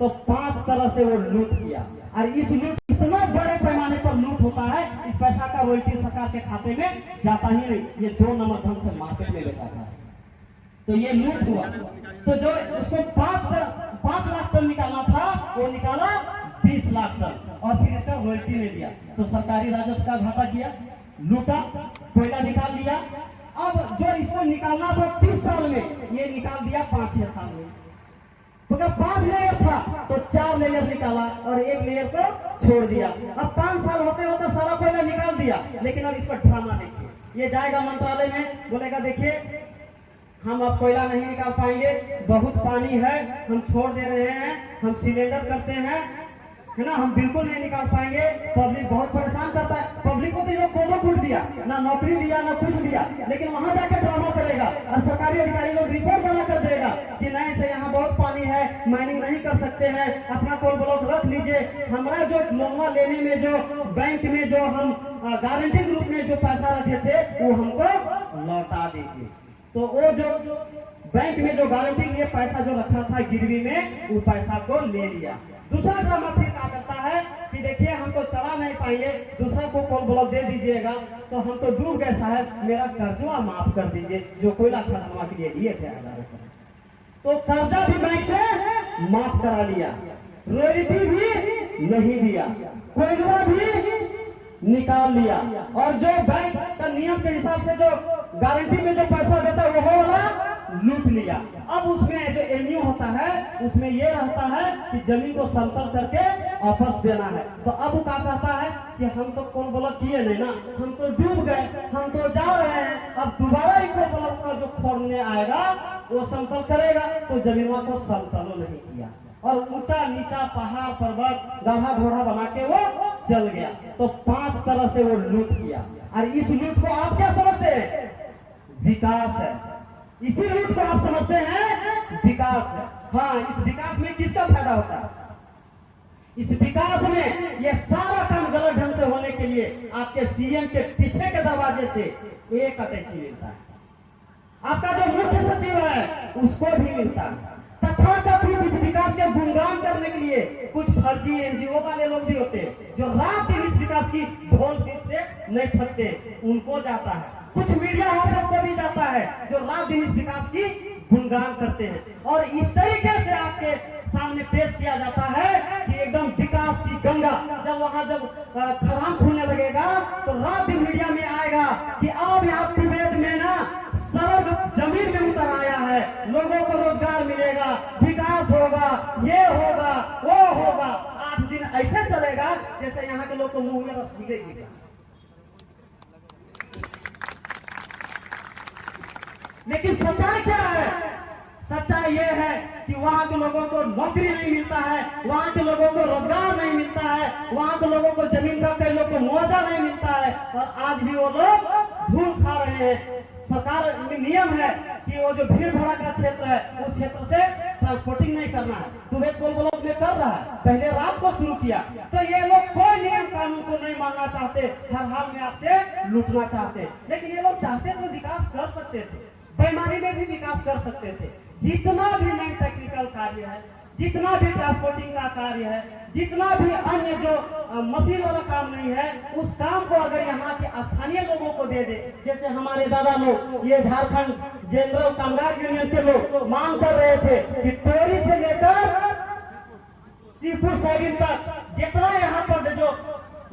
तो 5 तरह से वो लूट किया। और इस लूट इतना बड़े पैमाने पर लूट होता है, इस पैसा का रॉयल्टी सरकार के खाते में जाता ही नहीं, ये 2 नंबर ढंग से मार्केट में बेचा था। तो ये लूट हुआ। तो जो उसको 5 लाख टन निकालना था वो निकाला 20 लाख टन, और फिर इसका रॉयल्टी नहीं दिया, तो सरकारी राजस्व का घाटा किया, लूटा, कोयला निकाल लिया। अब जो इसको निकालना था 30 साल में, ये निकाल दिया 5-6 साल में। तो अगर 5 लेयर था तो 4 लेयर निकाला और 1 लेयर को छोड़ दिया। अब 5 साल होते होते सारा कोयला निकाल दिया, लेकिन अब इसका ड्रामा देखिए। ये जाएगा मंत्रालय में, बोलेगा देखिए हम अब कोयला नहीं निकाल पाएंगे, बहुत पानी है, हम छोड़ दे रहे हैं, हम सिलेंडर करते हैं, है ना, हम बिल्कुल नहीं निकाल पाएंगे। पब्लिक बहुत परेशान करता है, पब्लिक को तो ये कोदो फूट दिया, ना नौकरी दिया ना कुछ दिया, लेकिन वहां जाकर ड्रामा करेगा और सरकारी अधिकारी लोग रिपोर्ट बना कर देगा कि नहीं से यहाँ बहुत पानी है, माइनिंग नहीं कर सकते हैं, अपना कोल ब्लॉक रख लीजिए, हमारा जो लोन लेने में जो बैंक में जो हम गारंटी ग्रुप में जो पैसा रखे थे वो हमको लौटा दीजिए। तो वो जो बैंक में जो गारंटी लिए पैसा जो रखा था गिरवी में, वो पैसा को ले लिया। दूसरा ड्रामा फिर क्या करता है कि देखिए हम तो चला नहीं पाएंगे, दूसरा को कोल ब्लॉक दे दीजिएगा, तो हम तो डूब गए साहब, मेरा कर्जा माफ कर दीजिए जो कोयला खदानवा के लिए लिए थे 1000 रुपए। तो कर्जा भी बैंक से माफ करा लिया, रॉयल्टी भी नहीं दिया, कोयला भी निकाल लिया, और जो बैंक का नियम के हिसाब से जो गारंटी में जो पैसा देता है वो वाला लूट लिया। अब उसमें जो एमयू होता है उसमें ये रहता है कि जमीन को समतल करके वापस देना है। तो अब वो क्या कहता है कि हम तो कोल ब्लॉक किए नहीं ना, हम तो डूब गए, हम तो जा रहे हैं, अब दोबारा ही कोल ब्लॉक का जो खोदने आएगा वो समतल करेगा, तो जमीनों को समतल नहीं किया और ऊंचा नीचा पहाड़ पर्वत गधा घोड़ा बना के वो चल गया। तो 5 तरह से वो लूट किया। और इस लूट को आप क्या समझते हैं? विकास है। इसी लूट को आप समझते हैं विकास है। हाँ, इस विकास में किसका फायदा होता है? इस विकास में ये सारा काम गलत ढंग से होने के लिए आपके सीएम के पीछे के दरवाजे से एक अटैची मिलता है, आपका जो मुख्य सचिव है उसको भी मिलता है, तथाकथित इस विकास के गुणगान करने के लिए कुछ फर्जी एनजीओ वाले लोग भी होते हैं जो रात दिन इस विकास की ढोल पीटते नहीं थकते, उनको जाता है। कुछ मीडिया हाउस को भी जाता है जो रात दिन इस विकास की गुणगान करते हैं, और इस तरीके से आपके सामने पेश किया जाता है कि एकदम विकास की गंगा। जब वहां जब खदान खुलने लगेगा तो रात दिन मीडिया में आएगा कि अब यहाँ तिब्बत में ना सड़क जमीन में उतर आया है, लोगों को रोजगार मिलेगा, विकास होगा, ये होगा, वो होगा। 8 दिन ऐसे चलेगा जैसे यहाँ के लोग को मुंह में रस मिलेगी। लेकिन सच्चाई क्या है? सच्चाई ये है कि वहां के लोगों को नौकरी नहीं मिलता है, वहां के लोगों को रोजगार नहीं मिलता है, वहां के लोगों को जमीन का कई लोगों को मुआवजा नहीं मिलता है, और आज भी वो लोग धूल खा रहे हैं। सरकार में नियम है कि वो जो भीड़ भड़ा का क्षेत्र है उस क्षेत्र से ट्रांसपोर्टिंग नहीं करना है। दुबई कोल ब्लॉक में कर रहा है, पहले रात को शुरू किया। तो ये लोग कोई नियम कानून को नहीं मानना चाहते, हर हाल में आपसे लूटना चाहते। लेकिन ये लोग चाहते तो विकास कर सकते थे, बेईमानी में भी विकास कर सकते थे। जितना भी नई टेक्निकल कार्य है, जितना भी ट्रांसपोर्टिंग का कार्य है, जितना भी अन्य जो मशीन वाला काम नहीं है, उस काम को अगर यहाँ के स्थानीय लोगों को दे दे, जैसे हमारे दादा लोग, ये झारखंड जनरल कामगार यूनियन के लोग मांग कर रहे थे कि टोरी से लेकर सीपुर साइड तक जितना यहाँ पर जो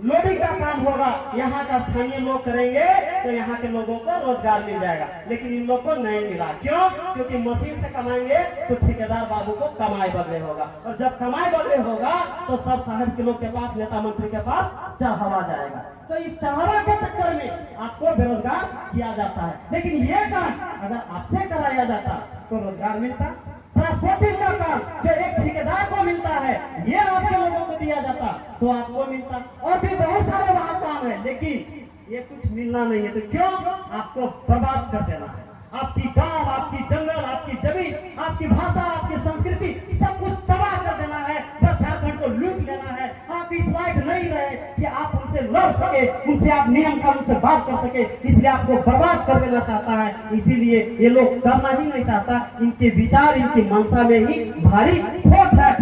लोडिंग का काम होगा यहाँ का स्थानीय लोग करेंगे तो यहाँ के लोगों को रोजगार मिल जाएगा। लेकिन इन लोग को नहीं मिला। क्यों? क्योंकि मशीन से कमाएंगे तो ठेकेदार बाबू को कमाई बदले होगा, और जब कमाई बदले होगा तो सब साहब के लोग के पास, नेता मंत्री के पास चढ़ावा जाएगा। तो इस चढ़ावा के चक्कर में आपको बेरोजगार किया जाता है। लेकिन ये काम अगर आपसे कराया जाता तो रोजगार मिलता। ट्रांसपोर्टिंग का काम जो एक ठेकेदार को मिलता है, ये आपके लोगों को दिया जाता तो आपको मिलता। और भी बहुत सारे वहां काम है, लेकिन ये कुछ मिलना नहीं है। तो क्यों? आपको बर्बाद कर देना है। आपकी गांव, आपकी जंगल, आपकी जमीन, आपकी भाषा, आपकी संस्कृति, सब कुछ तबाह कर देना है। बस झारखंड को लूट लेना है। आप इस लायक नहीं रहे कि आप उनसे लड़ सके, उनसे आप नियम कानून से बात कर सके, इसलिए आपको बर्बाद कर देना चाहता है। इसीलिए ये लोग करना ही नहीं चाहता। इनके विचार, इनकी मंशा में ही भारी खोट है।